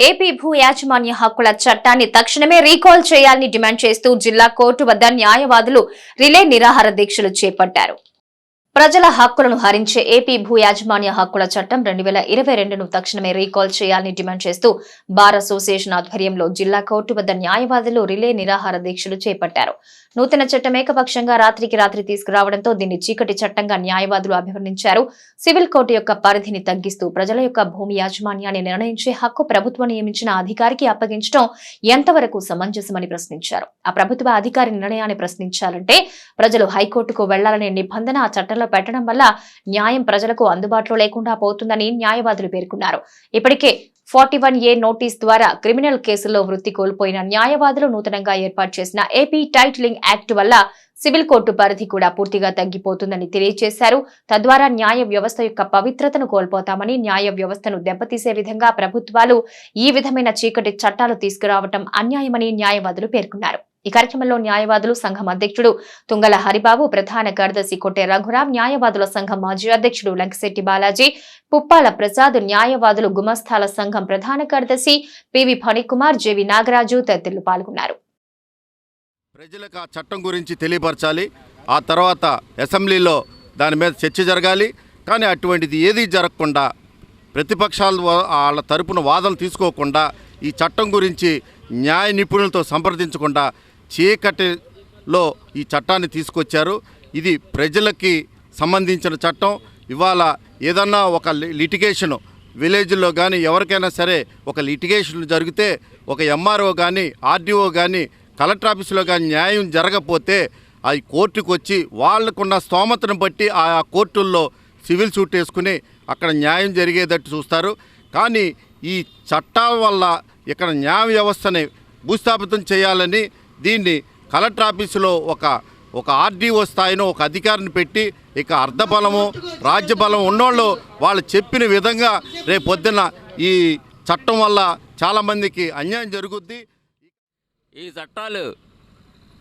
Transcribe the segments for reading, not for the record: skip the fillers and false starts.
AP భూ యాజమాన్య హక్కుల చట్టాన్ని తక్షణమే రీకాల్ చేయాలని డిమాండ్ చేస్తూ జిల్లా కోర్టు వద్ద న్యాయవాదులు రిలే నిరాహార దీక్షలు చేపట్టారు. ప్రజల హక్కులను హరించే ఏపీ భూ యాజమాన్య హక్కుల చట్టం 2022ను తక్షణమే రీకాల్ చేయాలని డిమాండ్ చేస్తూ బార్ అసోసియేషన్ ఆధ్వర్యంలో జిల్లా కోర్టు వద్ద న్యాయవాదులు రిలే నిరాహార దీక్షలు చేపట్టారు. నూతన చట్టం ఏకపక్షంగా రాత్రికి రాత్రి తీసుకురావడంతో దీన్ని చీకటి చట్టంగా న్యాయవాదులు అభివర్ణించారు. సివిల్ కోర్టు యొక్క పరిధిని తగ్గిస్తూ ప్రజల యొక్క భూమి యాజమాన్యాన్ని నిర్ణయించే హక్కు ప్రభుత్వం నియమించిన అధికారికి అప్పగించడం ఎంతవరకు సమంజసమని ప్రశ్నించారు. ఆ ప్రభుత్వ అధికారి నిర్ణయాన్ని ప్రశ్నించాలంటే ప్రజలు హైకోర్టుకు వెళ్లాలనే నిబంధన ఆ చట్టంలో పెట్టడం వల్ల న్యాయం ప్రజలకు అందుబాటులో లేకుండా పోతుందని న్యాయవాదులు పేర్కొన్నారు. ఇప్పటికే 41A నోటీస్ ద్వారా క్రిమినల్ కేసుల్లో వృత్తి కోల్పోయిన న్యాయవాదులు నూతనంగా ఏర్పాటు చేసిన ఏపీ టైటిలింగ్ యాక్ట్ వల్ల సివిల్ కోర్టు పరిధి కూడా పూర్తిగా తగ్గిపోతుందని తెలియజేశారు. తద్వారా న్యాయ వ్యవస్థ యొక్క పవిత్రతను కోల్పోతామని, న్యాయ వ్యవస్థను దెబ్బతీసే విధంగా ప్రభుత్వాలు ఈ విధమైన చీకటి చట్టాలు తీసుకురావడం అన్యాయమని న్యాయవాదులు పేర్కొన్నారు. ఈ కార్యక్రమంలో న్యాయవాదులు సంఘం అధ్యక్షుడు తుంగల హరిబాబు, ప్రధాన కార్యదర్శి కొట్టే రఘురాం, న్యాయవాదుల సంఘం మాజీ అధ్యక్షుడు లంకిశెట్టి బాలాజీ, పుప్పాల ప్రసాద్, న్యాయవాదులు గుమస్తాల సంఘం ప్రధాన కార్యదర్శి పివి ఫణికుమార్, జేవి నాగరాజు తదితరులు పాల్గొన్నారు. ప్రజలకు ఆ చట్టం గురించి తెలియపరచాలి. ఆ తర్వాత అసెంబ్లీలో దాని మీద చర్చ జరగాలి. కానీ అటువంటిది ఏదీ జరగకుండా, ప్రతిపక్షాలు వాళ్ళ తరపున వాదనలు తీసుకోకుండా, ఈ చట్టం గురించి న్యాయ నిపుణులతో సంప్రదించకుండా చీకటిలో ఈ చట్టాన్ని తీసుకొచ్చారు. ఇది ప్రజలకి సంబంధించిన చట్టం. ఇవాళ ఏదన్నా ఒక లిటిగేషను విలేజ్లో కానీ ఎవరికైనా సరే ఒక లిటిగేషన్ జరిగితే ఒక ఎంఆర్ఓ కానీ ఆర్డీఓ కానీ కలెక్టర్ ఆఫీసులో కానీ న్యాయం జరగకపోతే అది కోర్టుకు వచ్చి వాళ్ళకున్న స్తోమతను బట్టి ఆ కోర్టుల్లో సివిల్ సూట్ వేసుకుని అక్కడ న్యాయం జరిగేటట్టు చూస్తారు. కానీ ఈ చట్టాల వల్ల ఇక్కడ న్యాయ వ్యవస్థని భూస్థాపితం చేయాలని దీన్ని కలెక్టర్ ఆఫీసులో ఒక ఆర్డీఓ స్థాయిలో ఒక అధికారిని పెట్టి ఇక అర్ధబలము రాజ్యబలం ఉన్నోళ్ళు వాళ్ళు చెప్పిన విధంగా రేపొద్దున ఈ చట్టం వల్ల చాలామందికి అన్యాయం జరుగుద్ది. ఈ చట్టాలు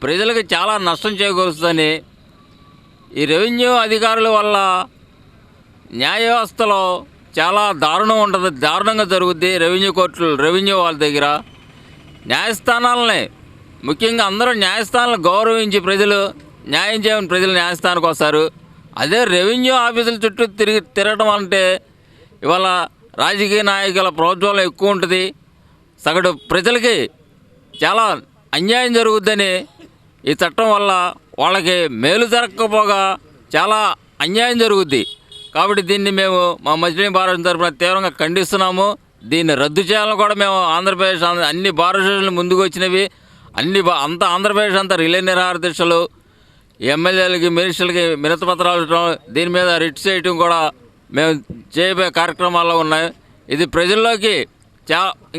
ప్రజలకు చాలా నష్టం చేకూరుస్తుందని, ఈ రెవెన్యూ అధికారుల వల్ల న్యాయ వ్యవస్థలో చాలా దారుణం ఉంటుంది, దారుణంగా జరుగుద్ది. రెవెన్యూ కోర్టులు, రెవెన్యూ వాళ్ళ దగ్గర న్యాయస్థానాలని, ముఖ్యంగా అందరూ న్యాయస్థానాలను గౌరవించి ప్రజలు న్యాయం చేయమని ప్రజలు న్యాయస్థానానికి వస్తారు. అదే రెవెన్యూ ఆఫీసుల చుట్టూ తిరగడం అంటే ఇవాళ రాజకీయ నాయకుల ప్రోత్సాహం ఎక్కువ ఉంటుంది. సగటు ప్రజలకి చాలా అన్యాయం జరుగుద్దని, ఈ చట్టం వల్ల వాళ్ళకి మేలు జరగకపోగా చాలా అన్యాయం జరుగుద్ది. కాబట్టి దీన్ని మేము మా మజ్లిస్ బార్ తరఫున తీవ్రంగా ఖండిస్తున్నాము. దీన్ని రద్దు చేయాలని కూడా మేము ఆంధ్రప్రదేశ్ అన్ని బార్ అసోసియేషన్లు ముందుకు వచ్చినవి, అంతా ఆంధ్రప్రదేశ్ అంతా రిలే నిరాహార దీక్షలు, ఎమ్మెల్యేలకి మినిస్టర్లకి వినతిపత్రాలు ఇవ్వడం, దీని మీద రిట్ చేయటం కూడా మేము చేయబోయే కార్యక్రమాల్లో ఉన్నాయి. ఇది ప్రజల్లోకి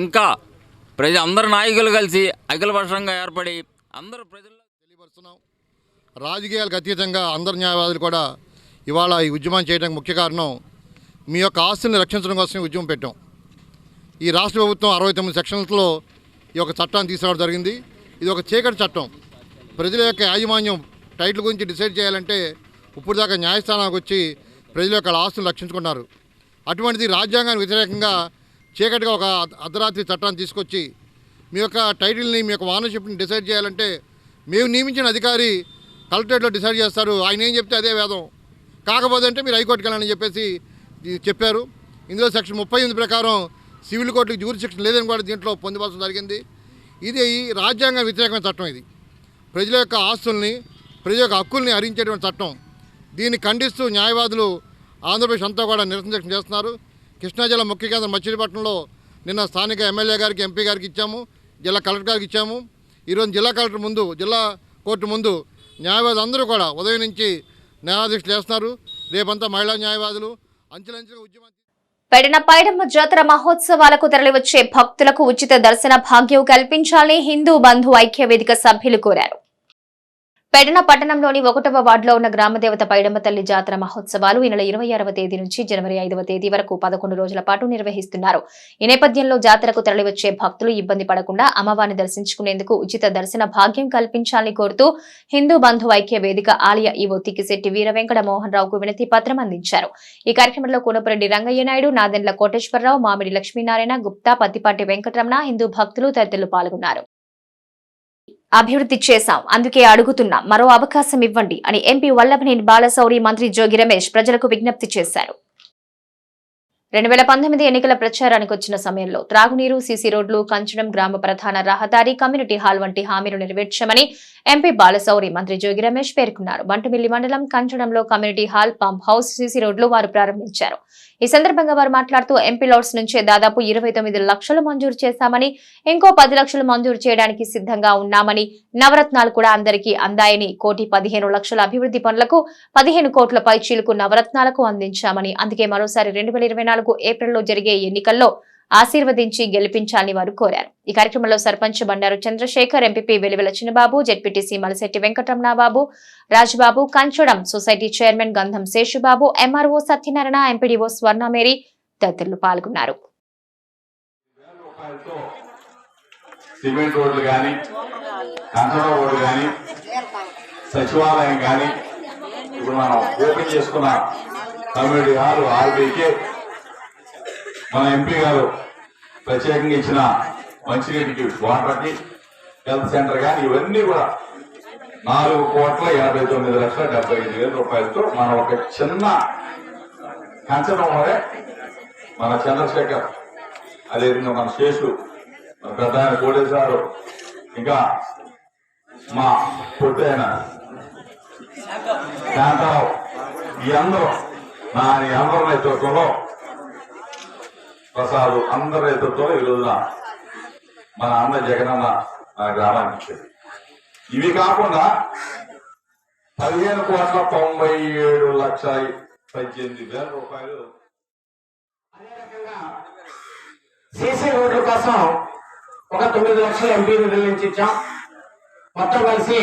ఇంకా అందరు నాయకులు కలిసి అఖిలపక్షంగా ఏర్పడి అందరూ ప్రజల్లో తెలియపరుస్తున్నాం. రాజకీయాలకు అతీతంగా అందరు న్యాయవాదులు కూడా ఇవాళ ఈ ఉద్యమం చేయడానికి ముఖ్య కారణం మీ యొక్క ఆస్తుల్ని రక్షించడం కోసం ఉద్యమం పెట్టాం. ఈ రాష్ట్ర ప్రభుత్వం 69 సెక్షన్స్లో ఈ యొక్క చట్టాన్ని తీసుకురావడం జరిగింది. ఇది ఒక చీకటి చట్టం. ప్రజల యొక్క యాజమాన్యం టైటిల్ గురించి డిసైడ్ చేయాలంటే ఇప్పుడు దాకా న్యాయస్థానానికి వచ్చి ప్రజల యొక్క ఆస్తులను రక్షించుకున్నారు. అటువంటిది రాజ్యాంగానికి వ్యతిరేకంగా చీకటిగా ఒక అర్ధరాత్రి చట్టాన్ని తీసుకొచ్చి మీ యొక్క టైటిల్ని, మీ యొక్క ఓనర్షిప్ని డిసైడ్ చేయాలంటే మేము నియమించిన అధికారి కలెక్టరేట్లో డిసైడ్ చేస్తారు. ఆయన ఏం చెప్తే అదే వేదం. కాకపోతే అంటే మీరు హైకోర్టుకి వెళ్ళాలని చెప్పేసి చెప్పారు. ఇందులో సెక్షన్ 38 ప్రకారం సివిల్ కోర్టుకి జ్యూరిడిక్షన్ లేదని కూడా దీంట్లో పొందుపరచడం జరిగింది. ఇది రాజ్యాంగ వ్యతిరేకమైన చట్టం. ఇది ప్రజల యొక్క ఆస్తుల్ని, ప్రజల యొక్క హక్కుల్ని హరించేటువంటి చట్టం. దీన్ని ఖండిస్తూ న్యాయవాదులు ఆంధ్రప్రదేశ్ అంతా కూడా నిరసన చేస్తున్నారు. కృష్ణా జిల్లా ముఖ్య కేంద్రం మచిలీపట్నంలో నిన్న స్థానిక ఎమ్మెల్యే గారికి, ఎంపీ గారికి ఇచ్చాము, జిల్లా కలెక్టర్ గారికి ఇచ్చాము. ఈరోజు జిల్లా కలెక్టర్ ముందు, జిల్లా కోర్టు ముందు న్యాయవాదులు అందరూ కూడా ఉదయం నుంచి న్యాయాధీశులు చేస్తున్నారు. రేపంతా మహిళా న్యాయవాదులు అంచెలంచెలుగా ఉద్యమం. పెడన పైడమ్మ జాతర మహోత్సవాలకు తరలివచ్చే భక్తులకు ఉచిత దర్శన భాగ్యం కల్పించాలని హిందూ బంధు ఐక్య వేదిక సభ్యులు కోరారు. పెడన పట్టణంలోని 1వ వార్డులో ఉన్న గ్రామదేవత పైడమ్మ తల్లి జాతర మహోత్సవాలు ఈ నెల 26వ తేదీ నుంచి జనవరి 5వ తేదీ వరకు 11 రోజుల పాటు నిర్వహిస్తున్నారు. ఈ నేపథ్యంలో జాతరకు తరలివచ్చే భక్తులు ఇబ్బంది పడకుండా అమ్మవారిని దర్శించుకునేందుకు ఉచిత దర్శన భాగ్యం కల్పించాలని కోరుతూ హిందూ బంధు ఐక్య వేదిక ఆలయ ఈవో తిక్కిశెట్టి వీర వెంకట మోహన్ రావుకు వినతి పత్రం అందించారు. ఈ కార్యక్రమంలో కూనపురెడ్డి రంగయ్య నాయుడు, నాదెండ్ల కోటేశ్వరరావు, మామిడి లక్ష్మీనారాయణ, గుప్తా, పత్తిపాటి వెంకటరమణ, హిందూ భక్తులు తదితరులు పాల్గొన్నారు. అభివృద్ధి చేశాం, అందుకే అడుగుతున్నాం, మరో అవకాశం ఇవ్వండి అని ఎంపీ వల్లభనేని బాలశౌరి, మంత్రి జోగి రమేష్ ప్రజలకు విజ్ఞప్తి చేశారు. 2019 ఎన్నికల ప్రచారానికి వచ్చిన సమయంలో త్రాగునీరు, సీసీ రోడ్లు, కంచడం, గ్రామ ప్రధాన రహదారి, కమ్యూనిటీ హాల్ వంటి హామీలు నెరవేర్చామని ఎంపీ బాలశౌరి, మంత్రి జోగి రమేష్ పేర్కొన్నారు. బంటుమిల్లి మండలం కంచడంలో community hall, pump house, CC రోడ్లు వారు ప్రారంభించారు. ఈ సందర్భంగా వారు మాట్లాడుతూ ఎంపీ లాట్స్ నుంచే దాదాపు 29 లక్షలు మంజూరు చేశామని, ఇంకో 10 లక్షలు మంజూరు చేయడానికి సిద్ధంగా ఉన్నామని, నవరత్నాలు కూడా అందరికీ అందాయని, 1,15,00,000 అభివృద్ధి పనులకు 15 కోట్ల పైచీలకు నవరత్నాలకు అందించామని, అందుకే మరోసారి 2024 ఏప్రిల్లో జరిగే ఎన్నికల్లో ఆశీర్వదించి గెలిపించాలని వారు కోరారు. ఈ కార్యక్రమంలో సర్పంచ్ బండారు చంద్రశేఖర్, ఎంపీపీ వెలివెల చిన్నబాబు, ZPTC Malasetti వెంకటరమణబాబు, Rajababu, Kanchadam society chairman గంధం శేషుబాబు, ఎంఆర్ఓ సత్యనారాయణ, ఎంపీడీఓ స్వర్ణమేరి తదితరులు పాల్గొన్నారు. సిమెంట్ రోడ్లు కానీ, కంచడం రోడ్లు కానీ, సచివాలయం కానీ, ఇప్పుడు మనం ఓపెన్ చేసుకున్న కమ్యూనిటీ హాల్, ఆర్బీకే, మన ఎంపీ గారు ప్రత్యేకంగా ఇచ్చిన మంచినీటికి, వాటర్కి, హెల్త్ సెంటర్ కానీ, ఇవన్నీ కూడా 4,89,75,000 రూపాయలతో మనం ఒక చిన్న కంచడంలోనే మన చంద్రశేఖర్, అదేవిధంగా మన శేషు, మన పెద్ద ఆయన కోటేశ్వరరావు, ఇంకా మా పొట్టు అయిన శాంతారావు, ఈ అందరూ అందరి నేతృత్వంలో, ప్రసాద్ అందరి నేతృత్వంలో ఈ రోజున మన అన్న జగనన్న మన గ్రామానికి ఇచ్చారు. ఇవి కాకుండా 15,97,18,000 రూపాయలు సీసీ రోడ్ల కోసం ఒక 9 లక్షలు ఎంపీ నిధుల నుంచి ఇచ్చాం. మొత్తం కలిసి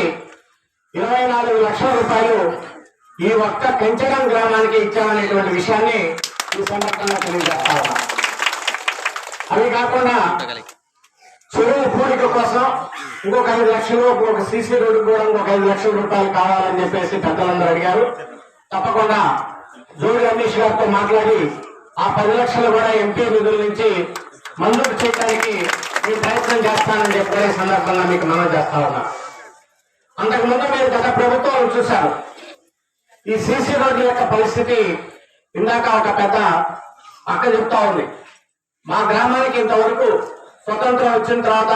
24 లక్షల రూపాయలు ఈ ఒక్క కంచడం గ్రామానికి ఇచ్చామనేటువంటి విషయాన్ని ఈ సందర్భంగా తెలియజేస్తా ఉన్నాం. అవి కాకుండా చెరువు పూడిక కోసం ఇంకొక 5 లక్షలు, ఒక సీసీ రోడ్డు కూడా ఇంకొక 5 లక్షల రూపాయలు కావాలని చెప్పేసి పెద్దలందరూ అడిగారు. తప్పకుండా జోగి రమేష్ గారితో మాట్లాడి ఆ 10 లక్షలు కూడా ఎంపీ నిధుల నుంచి మంజూరు చేయడానికి నేను ప్రయత్నం చేస్తానని చెప్పి ఈ సందర్భంగా మీకు మనం చేస్తా ఉన్నా. అంతకుముందు మీరు గత ప్రభుత్వాలు చూశారు. ఈ సీసీ రోడ్ల యొక్క పరిస్థితి ఇందాక ఒక పెద్ద అక్క చెప్తా ఉంది. మా గ్రామానికి ఇంతవరకు స్వతంత్రం వచ్చిన తర్వాత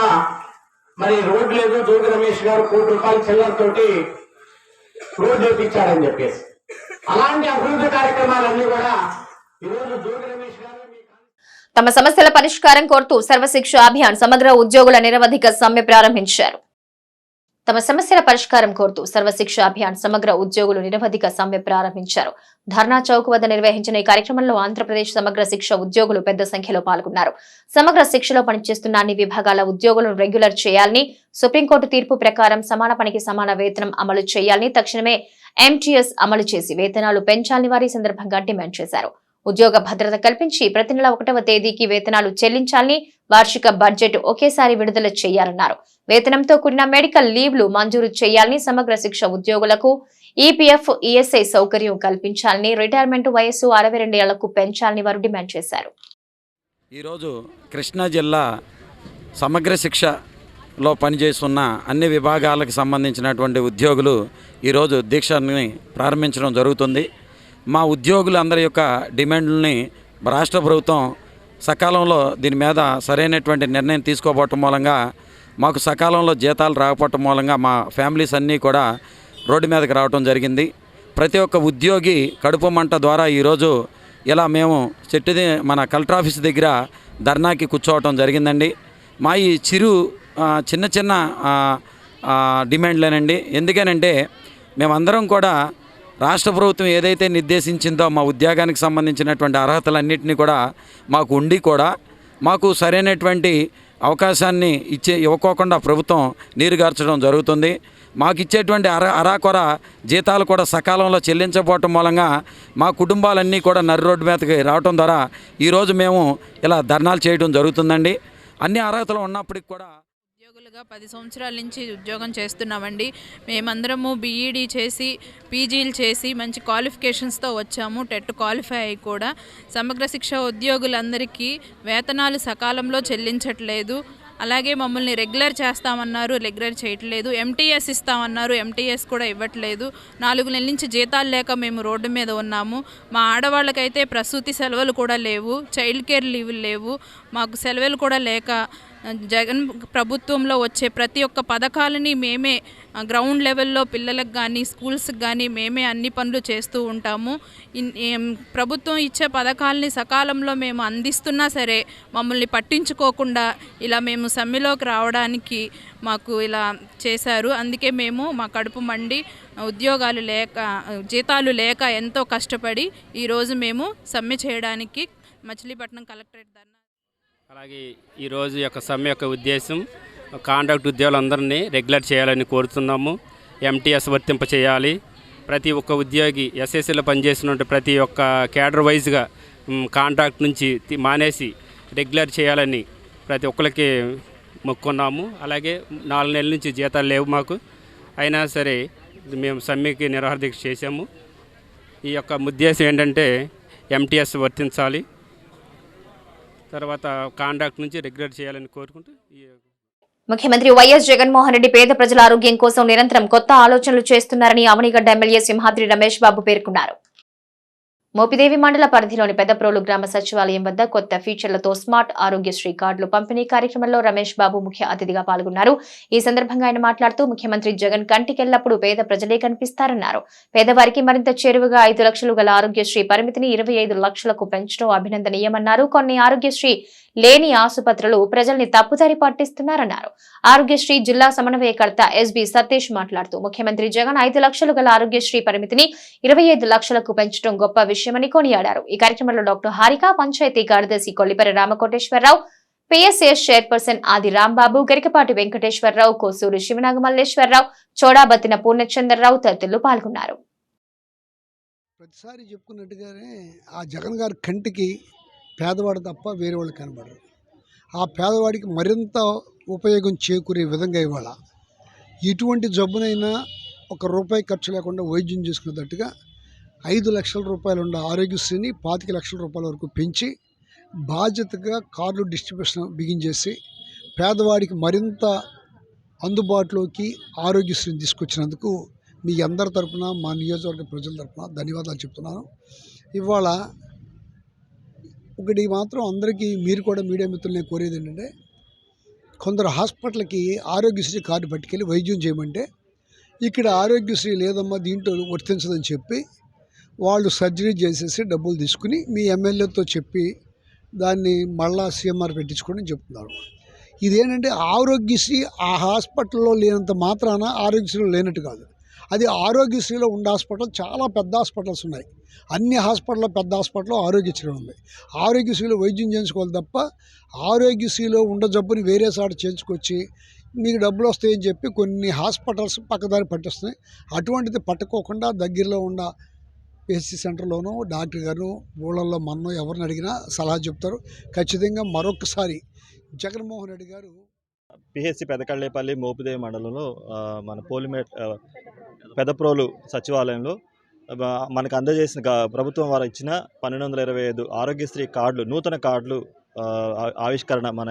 మరి రోడ్డు లేదు, జోగి రమేష్ గారు 1 కోటి రూపాయల చిల్లరతోటి రోడ్డు వేపించారని చెప్పేసి, అలాంటి అభివృద్ధి కార్యక్రమాలన్నీ కూడా ఈరోజు జోగి రమేష్ గారు తమ సమస్యల పరిష్కారం కోరుతూ సర్వశిక్ష అభియాన్ సమగ్ర ఉద్యోగుల నిరవధిక సమ్మె ప్రారంభించారు. తమ సమస్యల పరిష్కారం కోరుతూ సర్వశిక్ష అభియాన్ సమగ్ర ఉద్యోగులు నిరవధిక సమ్మె ప్రారంభించారు. ధర్నా చౌక్ వద్ద నిర్వహించిన ఈ కార్యక్రమంలో ఆంధ్రప్రదేశ్ సమగ్ర శిక్ష ఉద్యోగులు పెద్ద సంఖ్యలో పాల్గొన్నారు. సమగ్ర శిక్షలో పనిచేస్తున్న అన్ని విభాగాల ఉద్యోగులను రెగ్యులర్ చేయాలని, సుప్రీంకోర్టు తీర్పు ప్రకారం సమాన పనికి సమాన వేతనం అమలు చేయాలని, తక్షణమే ఎంటీఎస్ అమలు చేసి వేతనాలు పెంచాలని వారి సందర్భంగా డిమాండ్ చేశారు. ఉద్యోగ భద్రత కల్పించి ప్రతి నెల 1వ తేదీకి వేతనాలు చెల్లించాలని, వార్షిక బడ్జెట్ ఒకేసారి విడుదల చేయాలన్నారు. వేతనంతో కూడిన మెడికల్ లీవ్లు మంజూరు చేయాలని, సమగ్ర శిక్ష ఉద్యోగులకు ఈపీఎఫ్, ఈఎస్ఐ సౌకర్యం కల్పించాలని, రిటైర్మెంట్ వయస్సు 62 ఏళ్లకు పెంచాలని వారు డిమాండ్ చేశారు. ఈరోజు కృష్ణా జిల్లా సమగ్ర శిక్షలో పనిచేస్తున్న అన్ని విభాగాలకు సంబంధించినటువంటి ఉద్యోగులు ఈరోజు దీక్షని ప్రారంభించడం జరుగుతుంది. మా ఉద్యోగులందరి యొక్క డిమాండ్లని రాష్ట్ర ప్రభుత్వం సకాలంలో దీని మీద సరైనటువంటి నిర్ణయం తీసుకోకపోవటం మూలంగా, మాకు సకాలంలో జీతాలు రాకపోవటం మూలంగా మా ఫ్యామిలీస్ అన్నీ కూడా రోడ్డు మీదకి రావడం జరిగింది. ప్రతి ఒక్క ఉద్యోగి కడుపు మంట ద్వారా ఈరోజు ఇలా మేము మన కలెక్టర్ ఆఫీస్ దగ్గర ధర్నాకి కూర్చోవటం జరిగిందండి. మా ఈ చిన్న చిన్న డిమాండ్లేనండి. ఎందుకనంటే మేమందరం కూడా రాష్ట్ర ప్రభుత్వం ఏదైతే నిర్దేశించిందో మా ఉద్యోగానికి సంబంధించినటువంటి అర్హతలన్నింటినీ కూడా మాకు ఉండి కూడా మాకు సరైనటువంటి అవకాశాన్ని ఇవ్వకోకుండా ప్రభుత్వం నీరుగార్చడం జరుగుతుంది. మాకు ఇచ్చేటువంటి అరాకొర జీతాలు కూడా సకాలంలో చెల్లించకపోవటం మూలంగా మా కుటుంబాలన్నీ కూడా నర్రి రోడ్డు మీదకి రావటం ద్వారా ఈరోజు మేము ఇలా ధర్నాలు చేయడం జరుగుతుందండి. అన్ని అర్హతలు ఉన్నప్పటికి కూడా ఉద్యోగులుగా 10 సంవత్సరాల నుంచి ఉద్యోగం చేస్తున్నామండి. మేమందరము బీఈడీ చేసి పీజీలు చేసి మంచి క్వాలిఫికేషన్స్తో వచ్చాము. టెట్ క్వాలిఫై అయ్యి కూడా సమగ్ర శిక్ష ఉద్యోగులందరికీ వేతనాలు సకాలంలో చెల్లించట్లేదు. అలాగే మమ్మల్ని రెగ్యులర్ చేస్తామన్నారు, రెగ్యులర్ చేయట్లేదు. ఎంటీఎస్ ఇస్తామన్నారు, ఎంటీఎస్ కూడా ఇవ్వట్లేదు. 4 నెలల నుంచి జీతాలు లేక మేము రోడ్డు మీద ఉన్నాము. మా ఆడవాళ్ళకైతే ప్రసూతి సెలవులు కూడా లేవు, చైల్డ్ కేర్ లీవులు లేవు. మాకు సెలవులు కూడా లేక జగన్ ప్రభుత్వంలో వచ్చే ప్రతి ఒక్క పథకాలని మేమే గ్రౌండ్ లెవెల్లో పిల్లలకు కానీ స్కూల్స్కి కానీ మేమే అన్ని పనులు చేస్తూ ఉంటాము. ప్రభుత్వం ఇచ్చే పథకాలని సకాలంలో మేము అందిస్తున్నా సరే మమ్మల్ని పట్టించుకోకుండా ఇలా మేము సమ్మెలోకి రావడానికి మాకు ఇలా చేశారు. అందుకే మేము మా కడుపు మండి ఉద్యోగాలు లేక జీతాలు లేక ఎంతో కష్టపడి ఈరోజు మేము సమ్మె చేయడానికి మచిలీపట్నం కలెక్టరేట్ ధర్నా. అలాగే ఈరోజు యొక్క సమ్మె యొక్క ఉద్దేశం కాంట్రాక్ట్ ఉద్యోగులందరినీ రెగ్యులర్ చేయాలని కోరుతున్నాము. ఎంటీఎస్ వర్తింప చేయాలి. ప్రతి ఒక్క ఉద్యోగి ఎస్ఎస్సీలో పనిచేసినట్టు ప్రతి ఒక్క క్యాడర్ వైజ్గా కాంట్రాక్ట్ నుంచి మానేసి రెగ్యులర్ చేయాలని ప్రతి ఒక్కరికి మొక్కున్నాము. అలాగే 4 నెలల నుంచి జీతాలు లేవు మాకు, అయినా సరే మేము సమ్మెకి నిరాహార దీక్ష చేశాము. ఈ యొక్క ఉద్దేశం ఏంటంటే ఎంటీఎస్ వర్తించాలి, తర్వాత కాంట్రాక్ట్ నుంచి రెగ్యులర్ చేయాలని కోరుకుంటూ ముఖ్యమంత్రి వైఎస్ జగన్మోహన్ రెడ్డి పేద ప్రజల ఆరోగ్యం కోసం నిరంతరం కొత్త ఆలోచనలు చేస్తున్నారని అవనిగడ్డ ఎమ్మెల్యే సింహాద్రి రమేష్ బాబు పేర్కొన్నారు. మోపిదేవి మండల పరిధిలోని పెద్దప్రోలు గ్రామ సచివాలయం వద్ద కొత్త ఫీచర్లతో స్మార్ట్ ఆరోగ్యశ్రీ కార్డులు పంపిణీ కార్యక్రమంలో రమేష్ బాబు ముఖ్య అతిథిగా పాల్గొన్నారు. ఈ సందర్భంగా ఆయన మాట్లాడుతూ ముఖ్యమంత్రి జగన్ కంటికెళ్లప్పుడు పేద ప్రజలే కనిపిస్తారన్నారు. పేదవారికి మరింత చేరువగా 5 లక్షలు గల ఆరోగ్యశ్రీ పరిమితిని 25 లక్షలకు పెంచడం అభినందనీయమన్నారు. కొన్ని ఆరోగ్యశ్రీ లేని ఆసుపత్రులు ప్రజల్ని తప్పుదారి పట్టిస్తున్నారన్నారు. ఆరోగ్యశ్రీ జిల్లా సమన్వయకర్త ఎస్బి సతీష్ మాట్లాడుతూ ముఖ్యమంత్రి జగన్ 5 లక్షలు గల ఆరోగ్యశ్రీ పరిమితిని 25 లక్షలకు పెంచడం గొప్ప విషయమని కొనియాడారు. ఈ కార్యక్రమంలో డాక్టర్ హారిక, పంచాయతీ కార్యదర్శి కొల్లిపరి రామకోటేశ్వరరావు, పిఎస్ఎస్ చైర్పర్సన్ ఆది రాంబాబు, గరికపాటి వెంకటేశ్వరరావు, కోసూరు శివనాగమల్లేశ్వరరావు, చోడాబత్తిన పూర్ణచంద్రరావు తదితరులు పాల్గొన్నారు. ప్రతిసారి చెప్పుకున్నట్టుగానే ఆ జగన్ గారి కంటికి పేదవాడు తప్ప వేరే వాళ్ళు కనబడరు. ఆ పేదవాడికి మరింత ఉపయోగం చేకూరే విధంగా ఇవాళ ఎటువంటి జబ్బునైనా 1 రూపాయి ఖర్చు లేకుండా వైద్యం చేసుకునేటట్టుగా 5 లక్షల రూపాయలు ఉన్న ఆరోగ్యశ్రీని 25 లక్షల రూపాయల వరకు పెంచి బాధ్యతగా కార్డు డిస్ట్రిబ్యూషన్ బిగించేసి పేదవాడికి మరింత అందుబాటులోకి ఆరోగ్యశ్రీని తీసుకొచ్చినందుకు మీ అందరి తరపున, మా నియోజకవర్గ ప్రజల తరపున ధన్యవాదాలు చెప్తున్నాను. ఇవాళ ఒకటి మాత్రం అందరికీ, మీరు కూడా మీడియా మిత్రులనే కోరేది ఏంటంటే, కొందరు హాస్పిటల్కి ఆరోగ్యశ్రీ కార్డు పట్టుకెళ్ళి వైద్యం చేయమంటే ఇక్కడ ఆరోగ్యశ్రీ లేదమ్మా దీంట్లో వర్తించదని చెప్పి వాళ్ళు సర్జరీ చేసేసి డబ్బులు తీసుకుని మీ ఎమ్మెల్యేతో చెప్పి దాన్ని మళ్ళా సీఎంఆర్ పెట్టించుకోండి చెప్తున్నారు. ఇదేంటంటే ఆరోగ్యశ్రీ ఆ హాస్పిటల్లో లేనంత మాత్రాన ఆరోగ్యశ్రీలో లేనట్టు కాదు. అది ఆరోగ్యశ్రీలో ఉండే హాస్పిటల్ చాలా పెద్ద హాస్పిటల్స్ ఉన్నాయి. అన్ని హాస్పిటల్లో పెద్ద హాస్పిటల్లో ఆరోగ్యశ్రీ ఉంది. ఆరోగ్యశ్రీలో వైద్యం చేయించుకోవాలి తప్ప ఆరోగ్యశ్రీలో ఉండ జబ్బుని వేరే సాట చేయించుకొచ్చి మీకు డబ్బులు వస్తాయని చెప్పి కొన్ని హాస్పిటల్స్ పక్కదారి పట్టిస్తున్నాయి. అటువంటిది పట్టుకోకుండా దగ్గరలో ఉన్న పిహెచ్సి సెంటర్లోనూ డాక్టర్ గారు ఊళ్ళల్లో మనం ఎవరిని అడిగినా సలహా చెప్తారు. ఖచ్చితంగా మరొకసారి జగన్మోహన్ రెడ్డి గారు పిహెచ్సి పెదకళ్ళేపల్లి మోపిదేవి మండలంలో మన పోలిమేట్ పెదప్రోలు సచివాలయంలో మనకు అందజేసిన ప్రభుత్వం వారు ఇచ్చిన 1225 ఆరోగ్యశ్రీ కార్డులు, నూతన కార్డులు ఆవిష్కరణ మన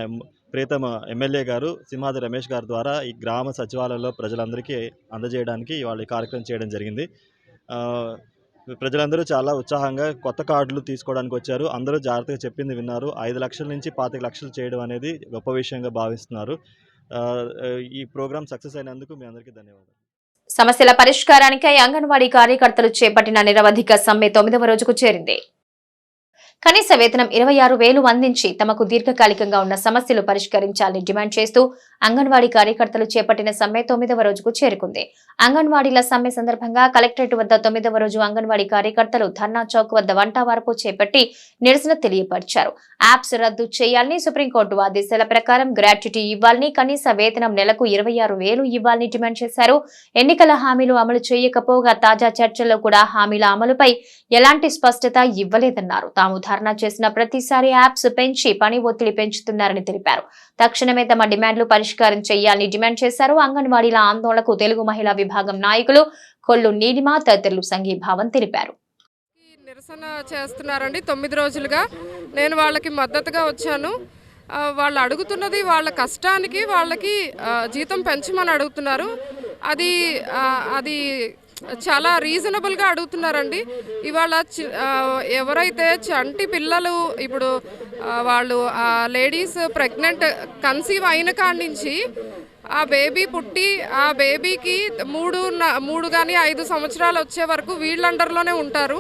ప్రియతమ ఎమ్మెల్యే గారు సింహాద్రి రమేష్ గారి ద్వారా ఈ గ్రామ సచివాలయంలో ప్రజలందరికీ అందజేయడానికి ఇవాళ ఈ కార్యక్రమం చేయడం జరిగింది. ప్రజలందరూ చాలా ఉత్సాహంగా కొత్త కార్డులు తీసుకోవడానికి వచ్చారు. అందరూ జాగ్రత్తగా చెప్పింది విన్నారు. 5 లక్షల నుంచి 25 లక్షలు చేయడం అనేది గొప్ప విషయంగా భావిస్తున్నారు. ఈ ప్రోగ్రాం సక్సెస్ అయినందుకు మీ అందరికీ ధన్యవాదాలు. సమస్యల పరిష్కారానికై అంగన్వాడీ కార్యకర్తలు చేపట్టిన నిరవధిక సమ్మె 9వ రోజుకు చేరింది. కనీస వేతనం 26,000 అందించి తమకు దీర్ఘకాలికంగా ఉన్న సమస్యలు పరిష్కరించాలని డిమాండ్ చేస్తూ అంగన్వాడీ కార్యకర్తలు చేపట్టిన సమ్మె 9వ రోజుకు చేరుకుంది. అంగన్వాడీల సమ్మె సందర్భంగా కలెక్టరేట్ వద్ద 9వ రోజు అంగన్వాడీ కార్యకర్తలు ధర్నా చౌక్ వద్ద వంటవార్పు చేపట్టి నిరసన తెలియపరిచారు. యాప్స్ రద్దు చేయాలని, సుప్రీంకోర్టు ఆదేశాల ప్రకారం గ్రాట్యుటీ ఇవ్వాలని, కనీస వేతనం నెలకు 26,000 ఇవ్వాలని డిమాండ్ చేశారు. ఎన్నికల హామీలు అమలు చేయకపోగా తాజా చర్చల్లో కూడా హామీల అమలుపై ఎలాంటి స్పష్టత ఇవ్వలేదన్నారు. తాము ధర్నా చేసిన ప్రతిసారి యాప్స్ పెంచి పని ఒత్తిడి పెంచుతున్నారని తెలిపారు. తక్షణమే తమ డిమాండ్లు పరిష్కారం చేయాలని డిమాండ్ చేశారు. అంగన్వాడీల ఆందోళనకు తెలుగు మహిళా విభాగం నాయకులు కొల్లు నీలిమ తదితరులు సంఘీభావం తెలిపారు. నిరసన చేస్తున్నారండి 9 రోజులుగా. నేను వాళ్ళకి మద్దతుగా వచ్చాను. వాళ్ళు అడుగుతున్నది వాళ్ళ కష్టానికి వాళ్ళకి జీతం పెంచమని అడుగుతున్నారు. అది చాలా రీజనబుల్గా అడుగుతున్నారండి. ఇవాళ ఎవరైతే చంటి పిల్లలు ఇప్పుడు వాళ్ళు లేడీస్ ప్రెగ్నెంట్ కన్సీవ్ అయిన కాడి నుంచి ఆ బేబీ పుట్టి ఆ బేబీకి 3 కానీ 5 సంవత్సరాలు వచ్చే వరకు వీళ్ళ అండర్లోనే ఉంటారు.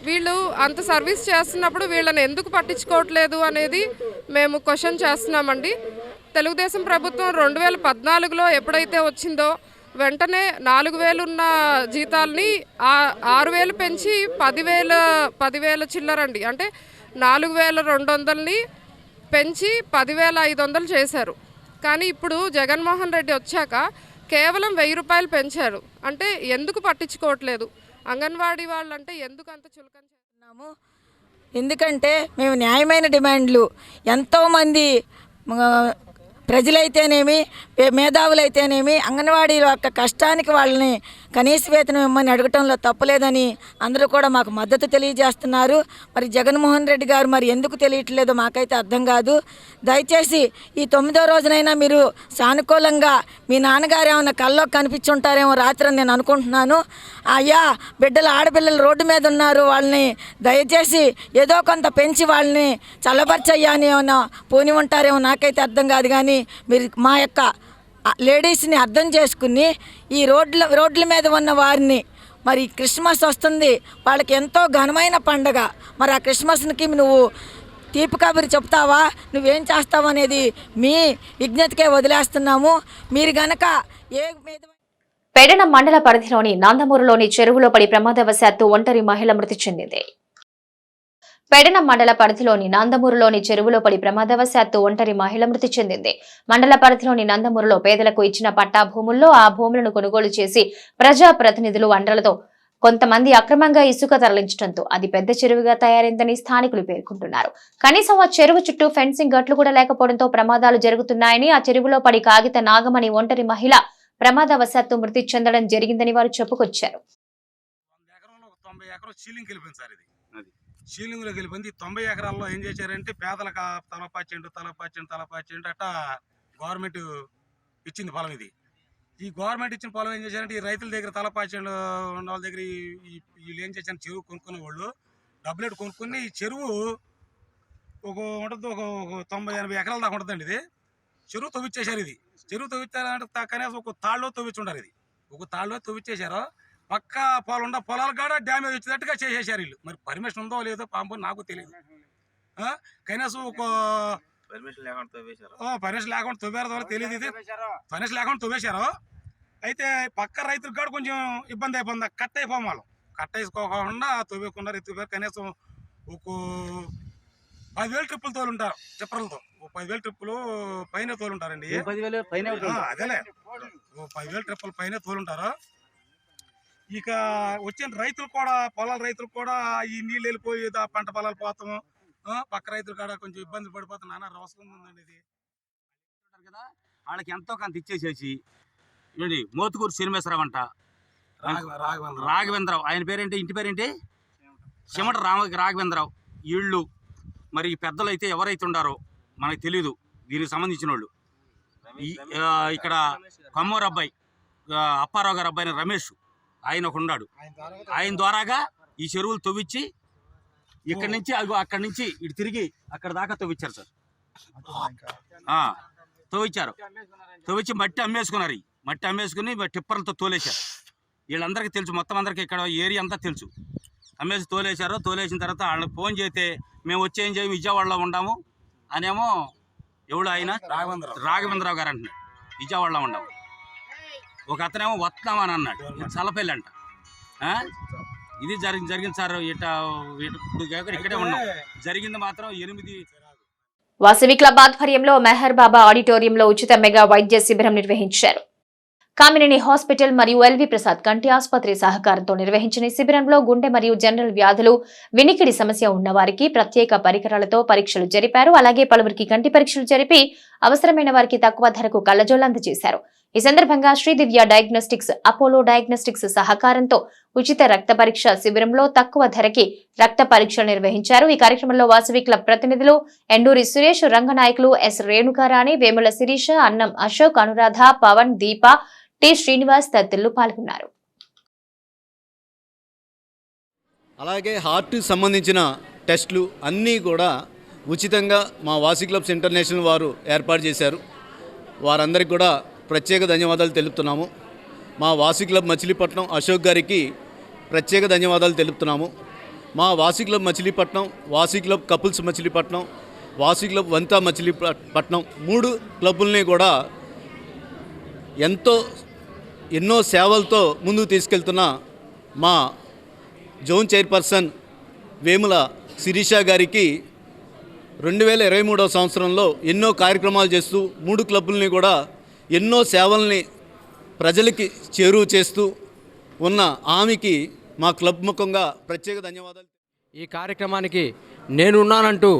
వీళ్ళు అంత సర్వీస్ చేస్తున్నప్పుడు వీళ్ళని ఎందుకు పట్టించుకోవట్లేదు అనేది మేము క్వశ్చన్ చేస్తున్నామండి. తెలుగుదేశం ప్రభుత్వం 2014లో ఎప్పుడైతే వచ్చిందో వెంటనే 4,000 ఉన్న జీతాలని 6,000 పెంచి 10,000 చిల్లరండి, అంటే 4,200ని పెంచి 10,500 చేశారు. కానీ ఇప్పుడు జగన్మోహన్ రెడ్డి వచ్చాక కేవలం 1,000 రూపాయలు పెంచారు. అంటే ఎందుకు పట్టించుకోవట్లేదు? అంగన్వాడీ వాళ్ళంటే ఎందుకు అంత చులకన చేస్తున్నాము? ఎందుకంటే మేము న్యాయమైన డిమాండ్లు ఎంతోమంది ప్రజలైతేనేమి మేధావులైతేనేమి అంగన్వాడీల యొక్క కష్టానికి వాళ్ళని కనీస వేతనం ఇవ్వమని అడగటంలో తప్పులేదని అందరూ కూడా మాకు మద్దతు తెలియజేస్తున్నారు. మరి జగన్మోహన్ రెడ్డి గారు మరి ఎందుకు తెలియట్లేదో మాకైతే అర్థం కాదు. దయచేసి ఈ 9వ రోజునైనా మీరు సానుకూలంగా మీ నాన్నగారు ఏమైనా కల్లో కనిపించుంటారేమో రాత్రి అని నేను అనుకుంటున్నాను. అయ్యా ఆడపిల్లలు రోడ్డు మీద ఉన్నారు, వాళ్ళని దయచేసి ఏదో కొంత పెంచి వాళ్ళని చల్లబర్చయ్యా అని ఏమైనా పోని ఉంటారేమో నాకైతే అర్థం కాదు. కానీ మీరు మా యొక్క లేడీస్ని అర్థం చేసుకుని ఈ రోడ్ల మీద ఉన్న వారిని, మరి క్రిస్మస్ వస్తుంది, వాళ్ళకి ఎంతో ఘనమైన పండగ, మరి ఆ క్రిస్మస్కి నువ్వు తీపి కబురు చెప్తావా, నువ్వేం చేస్తావు అనేది మీ విజ్ఞతకే వదిలేస్తున్నాము. మీరు గనక పెడన మండల పరిధిలోని నందమూరులోని చెరువులో పడి ప్రమాదవశాత్తు ఒంటరి మహిళ మృతి చెందింది. పెడన మండల పరిధిలోని నందమూరులోని చెరువులో పడి ప్రమాదవశాత్తు ఒంటరి మహిళ మృతి చెందింది. మండల పరిధిలోని నందమూరులో పేదలకు ఇచ్చిన పట్టా భూముల్లో ఆ భూములను కొనుగోలు చేసి ప్రజాప్రతినిధులు అండలతో కొంతమంది అక్రమంగా ఇసుక తరలించడంతో అది పెద్ద చెరువుగా తయారైందని స్థానికులు పేర్కొంటున్నారు. కనీసం ఆ చెరువు చుట్టూ ఫెన్సింగ్ గట్లు కూడా లేకపోవడంతో ప్రమాదాలు జరుగుతున్నాయని, ఆ చెరువులో పడి కాగిత నాగమణి ఒంటరి మహిళ ప్రమాదవశాత్తు మృతి చెందడం జరిగిందని వారు చెప్పుకొచ్చారు. షీలింగ్లోకి వెళ్ళిపోయింది. 90 ఎకరాల్లో ఏం చేశారంటే పేదలకు తలపాచెండు అట్ట గవర్నమెంట్ ఇచ్చింది పొలం. ఇది ఈ గవర్నమెంట్ ఇచ్చిన పొలం ఏం చేశారంటే ఈ రైతుల దగ్గర తలపాచెండు ఉన్న వాళ్ళ దగ్గర వీళ్ళు ఏం చేశారు, చెరువు కొనుక్కునే వాళ్ళు డబ్బులెట్ కొనుక్కొని ఈ చెరువు ఒక 90-80 ఎకరాల దాకా ఉంటుందండి. ఇది చెరువు తవ్విచ్చేశారు. ఇది చెరువు తవ్విచ్చారంటే కనీసం ఒక తాళ్ళలో తవ్వించుంటారు. ఇది ఒక తాళ్ళలో తవ్విచ్చేశారు. పక్క పొలాలు కాడ డ్యామేజ్ వచ్చేటట్టుగా చేసేసారు వీళ్ళు. మరి పర్మిషన్ ఉందో లేదో పాంపు నాకు తెలియదు. కనీసం ఒక పర్మిషన్ లేకుండా తవ్వారో తెలియదు. ఇది పర్మిషన్ లేకుండా తవ్వేశారు. అయితే పక్క రైతులకు కూడా కొంచెం ఇబ్బంది అయిపోయింది. కట్ అయిపోం వాళ్ళు కట్ వేసుకోకుండా తవ్వేయకుండా రైతు కనీసం ఒక 10,000 ట్రిప్పులు తోలుంటారు. చిప్పరలతో 10,000 ట్రిప్పులు పైన తోలుంటారండి. అదేలే 10,000 ట్రిప్పులు పైన తోలుంటారు. ఇక వచ్చిన రైతులు కూడా పొలాల రైతులు కూడా ఈ నీళ్ళు వెళ్ళిపోయి పంట పొలాలు పోతాము, పక్క రైతులు కూడా కొంచెం ఇబ్బంది పడిపోతాం. నాన్న అవసరం ఉందండి. ఇది కదా వాళ్ళకి ఎంతో కొంత ఇచ్చేసేసి ఏంటి మోతుకూరు సినిమేశ్వరరావు అంట, రాఘవేంద్రరావు ఆయన పేరేంటి, ఇంటి పేరేంటి, చెమట రాఘవేంద్రరావు. వీళ్ళు మరి పెద్దలు అయితే ఎవరైతే ఉండారో మనకు తెలీదు. దీనికి సంబంధించిన వాళ్ళు ఇక్కడ కమ్మూరు అబ్బాయి అప్పారావు గారు అబ్బాయిని రమేష్ ఆయన ఒక ఉన్నాడు. ఆయన ద్వారాగా ఈ చెరువులు తవ్వించి ఇక్కడి నుంచి అక్కడి నుంచి ఇటు తిరిగి అక్కడ దాకా తవ్వించారు సార్. తవ్వించి మట్టి అమ్మేసుకున్నారు. మట్టి అమ్మేసుకుని టిప్పర్లతో తోలేశారు. వీళ్ళందరికీ తెలుసు, మొత్తం అందరికీ ఇక్కడ ఏరియా అంతా తెలుసు. అమ్మేసి తోలేశారు. తోలేసిన తర్వాత వాళ్ళకి ఫోన్ చేస్తే మేము వచ్చి ఏం చేయం, విజయవాడలో ఉండాము అనేమో ఎవడు ఆయన రాఘవేంద్రరావు గారు అంటున్నాడు, విజయవాడలో ఉండాము. ఒక అతనేమో వస్తామని అన్నాడు, చల్లపల్లి అంట. ఇది జరిగింది సార్. ఇప్పుడు ఇక్కడే ఉన్నాం. జరిగింది మాత్రం 8. వాసవి క్లబ్ ఆధ్వర్యంలో మెహర్ బాబా ఆడిటోరియంలో ఉచిత మెగా వైద్య శిబిరం నిర్వహించారు. కామినేని హాస్పిటల్ మరియు ఎల్వి ప్రసాద్ కంటి ఆసుపత్రి సహకారంతో నిర్వహించిన ఈ శిబిరంలో గుండె మరియు జనరల్ వ్యాధులు, వినికిడి సమస్య ఉన్న వారికి ప్రత్యేక పరికరాలతో పరీక్షలు జరిపారు. అలాగే పలువురికి కంటి పరీక్షలు జరిపి అవసరమైన వారికి తక్కువ ధరకు కళ్లజోళ్లు అందజేశారు. ఈ సందర్భంగా శ్రీదివ్య డయాగ్నోస్టిక్స్, అపోలో డయాగ్నోస్టిక్స్ సహకారంతో ఉచిత రక్త పరీక్ష శిబిరంలో తక్కువ ధరకి రక్త పరీక్షలు నిర్వహించారు. ఈ కార్యక్రమంలో వాసవి క్లబ్ ప్రతినిధులు ఎండూరి సురేష్, రంగనాయకులు ఎస్ రేణుకారాణి, వేముల శిరీష, అన్నం అశోక్, అనురాధ, పవన్, దీప, టి శ్రీనివాస్ తదితరులు పాల్గొన్నారు. అలాగే హార్ట్ సంబంధించిన టెస్టులు అన్నీ కూడా ఉచితంగా మా వాసవి క్లబ్స్ ఇంటర్నేషనల్ వారు ఏర్పాటు చేశారు. వారందరికీ కూడా ప్రత్యేక ధన్యవాదాలు తెలుపుతున్నాము. మా వాసవి క్లబ్ మచిలీపట్నం అశోక్ గారికి ప్రత్యేక ధన్యవాదాలు తెలుపుతున్నాము. మా Vasavi club Machilipatnam, Vasavi club couples Machilipatnam, Vasavi club వంతా మచిలీపట్నం 3 క్లబ్బుల్ని కూడా ఎన్నో సేవలతో ముందుకు తీసుకెళ్తున్న మా జోన్ చైర్పర్సన్ వేముల శిరీష గారికి 2023వ సంవత్సరంలో ఎన్నో కార్యక్రమాలు చేస్తూ 3 క్లబ్బుల్ని కూడా ఎన్నో సేవల్ని ప్రజలకి చేరువ చేస్తూ ఉన్న ఆమెకి మా క్లబ్ ముఖంగా ప్రత్యేక ధన్యవాదాలు. ఈ కార్యక్రమానికి నేనున్నానంటూ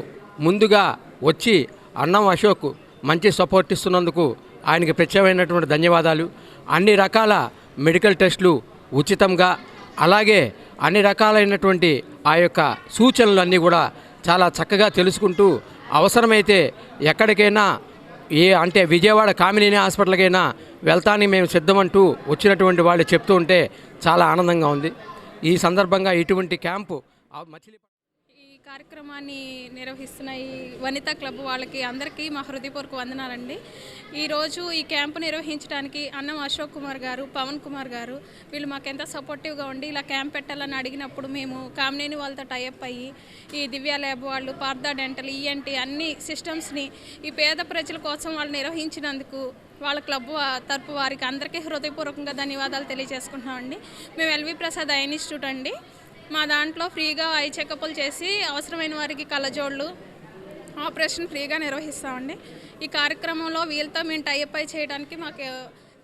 ముందుగా వచ్చి అన్నం అశోక్ మంచి సపోర్ట్ ఇస్తున్నందుకు ఆయనకి ప్రత్యేకమైనటువంటి ధన్యవాదాలు. అన్ని రకాల మెడికల్ టెస్టులు ఉచితంగా, అలాగే అన్ని రకాలైనటువంటి ఆ యొక్క సూచనలు అన్నీ కూడా చాలా చక్కగా తెలుసుకుంటూ అవసరమైతే ఎక్కడికైనా అంటే విజయవాడ కామినేని హాస్పిటల్కైనా వెళ్తానికి మేము సిద్ధమంటూ వచ్చినటువంటి వాళ్ళు చెప్తూ ఉంటే చాలా ఆనందంగా ఉంది. ఈ సందర్భంగా ఇటువంటి క్యాంపు ఈ కార్యక్రమాన్ని నిర్వహిస్తున్న ఈ వనితా క్లబ్ వాళ్ళకి అందరికీ మా హృదయపూర్వక వందనాలండి. ఈరోజు ఈ క్యాంపు నిర్వహించడానికి అన్నం అశోక్ కుమార్ గారు, పవన్ కుమార్ గారు వీళ్ళు మాకెంత సపోర్టివ్గా ఉండి ఇలా క్యాంప్ పెట్టాలని అడిగినప్పుడు మేము కామినేని వాళ్ళతో టైఅప్ అయ్యి ఈ దివ్య ల్యాబ్ వాళ్ళు, పార్థా డెంటల్, ఈఎన్టీ అన్ని సిస్టమ్స్ని ఈ పేద ప్రజల కోసం వాళ్ళు నిర్వహించినందుకు వాళ్ళ క్లబ్ తరపు వారికి అందరికీ హృదయపూర్వకంగా ధన్యవాదాలు తెలియజేసుకుంటున్నామండి. మేము ఎల్వి ప్రసాద్ ఐ ఇన్స్టిట్యూట్ అండి. మా దాంట్లో ఫ్రీగా ఐ చెకప్లు చేసి అవసరమైన వారికి కళ్ళజోళ్ళు ఆపరేషన్ ఫ్రీగా నిర్వహిస్తామండి. ఈ కార్యక్రమంలో వీళ్ళతో మేము టైఅప్ అయి చేయడానికి మాకు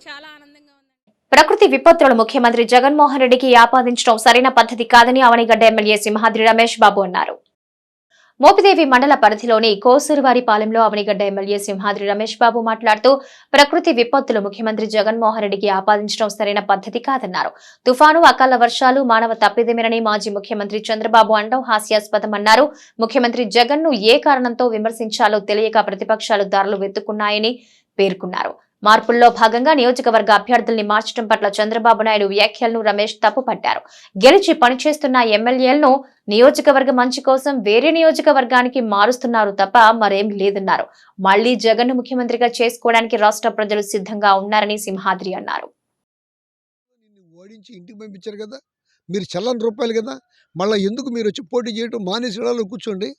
చాలా ఆనందంగా ఉంది. ప్రకృతి విపత్తులను ముఖ్యమంత్రి జగన్మోహన్ రెడ్డికి ఆపాదించడం సరైన పద్ధతి కాదని అవనిగడ్డ ఎమ్మెల్యే సింహాద్రి రమేష్ బాబు అన్నారు. మోపిదేవి మండల పరిధిలోని కోసూరువారిపాలెంలో అవనిగడ్డ ఎమ్మెల్యే సింహాద్రి రమేష్ బాబు మాట్లాడుతూ ప్రకృతి విపత్తులు ముఖ్యమంత్రి జగన్మోహన్ రెడ్డికి ఆపాదించడం సరైన పద్ధతి కాదన్నారు. తుఫాను, అకాల వర్షాలు మానవ తప్పిదమేనని మాజీ ముఖ్యమంత్రి చంద్రబాబు అనడం హాస్యాస్పదమన్నారు. ముఖ్యమంత్రి జగన్ ను ఏ కారణంతో విమర్శించాలో తెలియక ప్రతిపక్షాలు దారులు వెతుకున్నాయని పేర్కొన్నారు. మార్పుల్లో భాగంగా నియోజకవర్గ అభ్యర్థుల్ని మార్చడం పట్ల చంద్రబాబు నాయుడు వ్యాఖ్యలను రమేష్ తప్పుపట్టారు. గెలిచి పనిచేస్తున్న ఎమ్మెల్యేలను నియోజకవర్గ మంచి కోసం వేరే నియోజకవర్గానికి మారుస్తున్నారు తప్ప మరేం లేదన్నారు. మళ్లీ జగన్ ముఖ్యమంత్రిగా చేసుకోవడానికి రాష్ట్ర ప్రజలు సిద్ధంగా ఉన్నారని సింహాద్రి అన్నారు. ఓడించి ఇంటికి పంపించారు కదా, మీరు చల్లని రూపాయలు కదా, మళ్ళీ ఎందుకు మీరు వచ్చి పోటీ చేయడం మానేసి కూర్చోండి.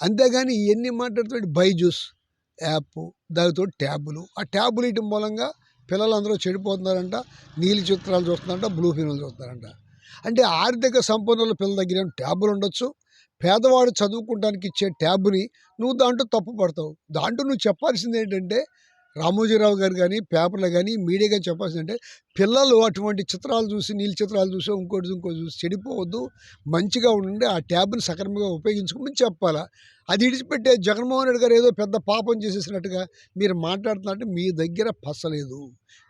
అంతేగాని ఇవన్నీ మాట్లాడుతూ బైజూస్ యాప్, దానితో ట్యాబులు, ఆ ట్యాబులు ఇవ్వడం మూలంగా పిల్లలందరూ చెడిపోతున్నారంట, నీలి చిత్రాలు చూస్తున్నారంట, బ్లూ ఫిల్మ్లు చూస్తున్నారంట. అంటే ఆర్థిక సంపన్నుల పిల్లల దగ్గర ట్యాబులు ఉండొచ్చు, పేదవాడు చదువుకోవడానికి ఇచ్చే ట్యాబుని నువ్వు దాంట్లో తప్పు పడతావు. దాంట్లో నువ్వు చెప్పాల్సింది ఏంటంటే, రామోజీరావు గారు కానీ పేపర్లు కానీ మీడియా కానీ చెప్పాల్సిందంటే, పిల్లలు అటువంటి చిత్రాలు చూసి, నీళ్ళ చిత్రాలు చూసి ఇంకోటి చూసి చెడిపోవద్దు, మంచిగా ఉండండి, ఆ ట్యాబ్ని సక్రమంగా ఉపయోగించుకోమని చెప్పాలా. అది ఇడిచిపెట్టే జగన్మోహన్ రెడ్డి గారు ఏదో పెద్ద పాపం చేసేసినట్టుగా మీరు మాట్లాడుతున్నట్టు మీ దగ్గర పసలేదు,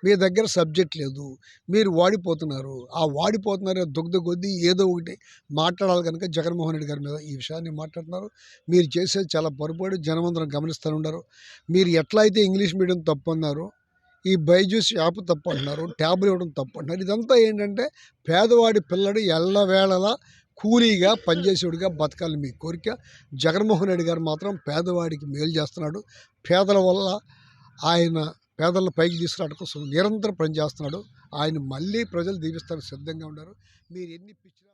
మీ దగ్గర సబ్జెక్ట్ లేదు, మీరు వాడిపోతున్నారు. ఆ వాడిపోతున్నారు దుగ్ధ కొద్దీ ఏదో ఒకటి మాట్లాడాలి కనుక జగన్మోహన్ రెడ్డి గారి మీద ఈ విషయాన్ని మాట్లాడుతున్నారు. మీరు చేసేది చాలా పొరపాటు, జనమందరం గమనిస్తూ ఉన్నారు. మీరు ఎట్లా అయితే ఇంగ్లీష్ మీడియం తప్పు అన్నారు, ఈ బైజూస్ యాప్ తప్పు అంటున్నారు, ట్యాబ్లు ఇవ్వడం తప్పు అంటున్నారు. ఇదంతా ఏంటంటే పేదవాడి పిల్లడు ఎల్లవేళలా కూలీగా పనిచేసేవాడిగా బతకాలి మీ కోరిక. జగన్మోహన్ రెడ్డి గారు మాత్రం పేదవాడికి మేలు చేస్తున్నాడు. పేదల వల్ల ఆయన పేదలను పైకి తీసుకురావడం కోసం నిరంతరం పనిచేస్తున్నాడు. ఆయన మళ్ళీ ప్రజలు దీవిస్తానికి సిద్ధంగా ఉన్నారు. మీరు ఎన్ని పిచ్చి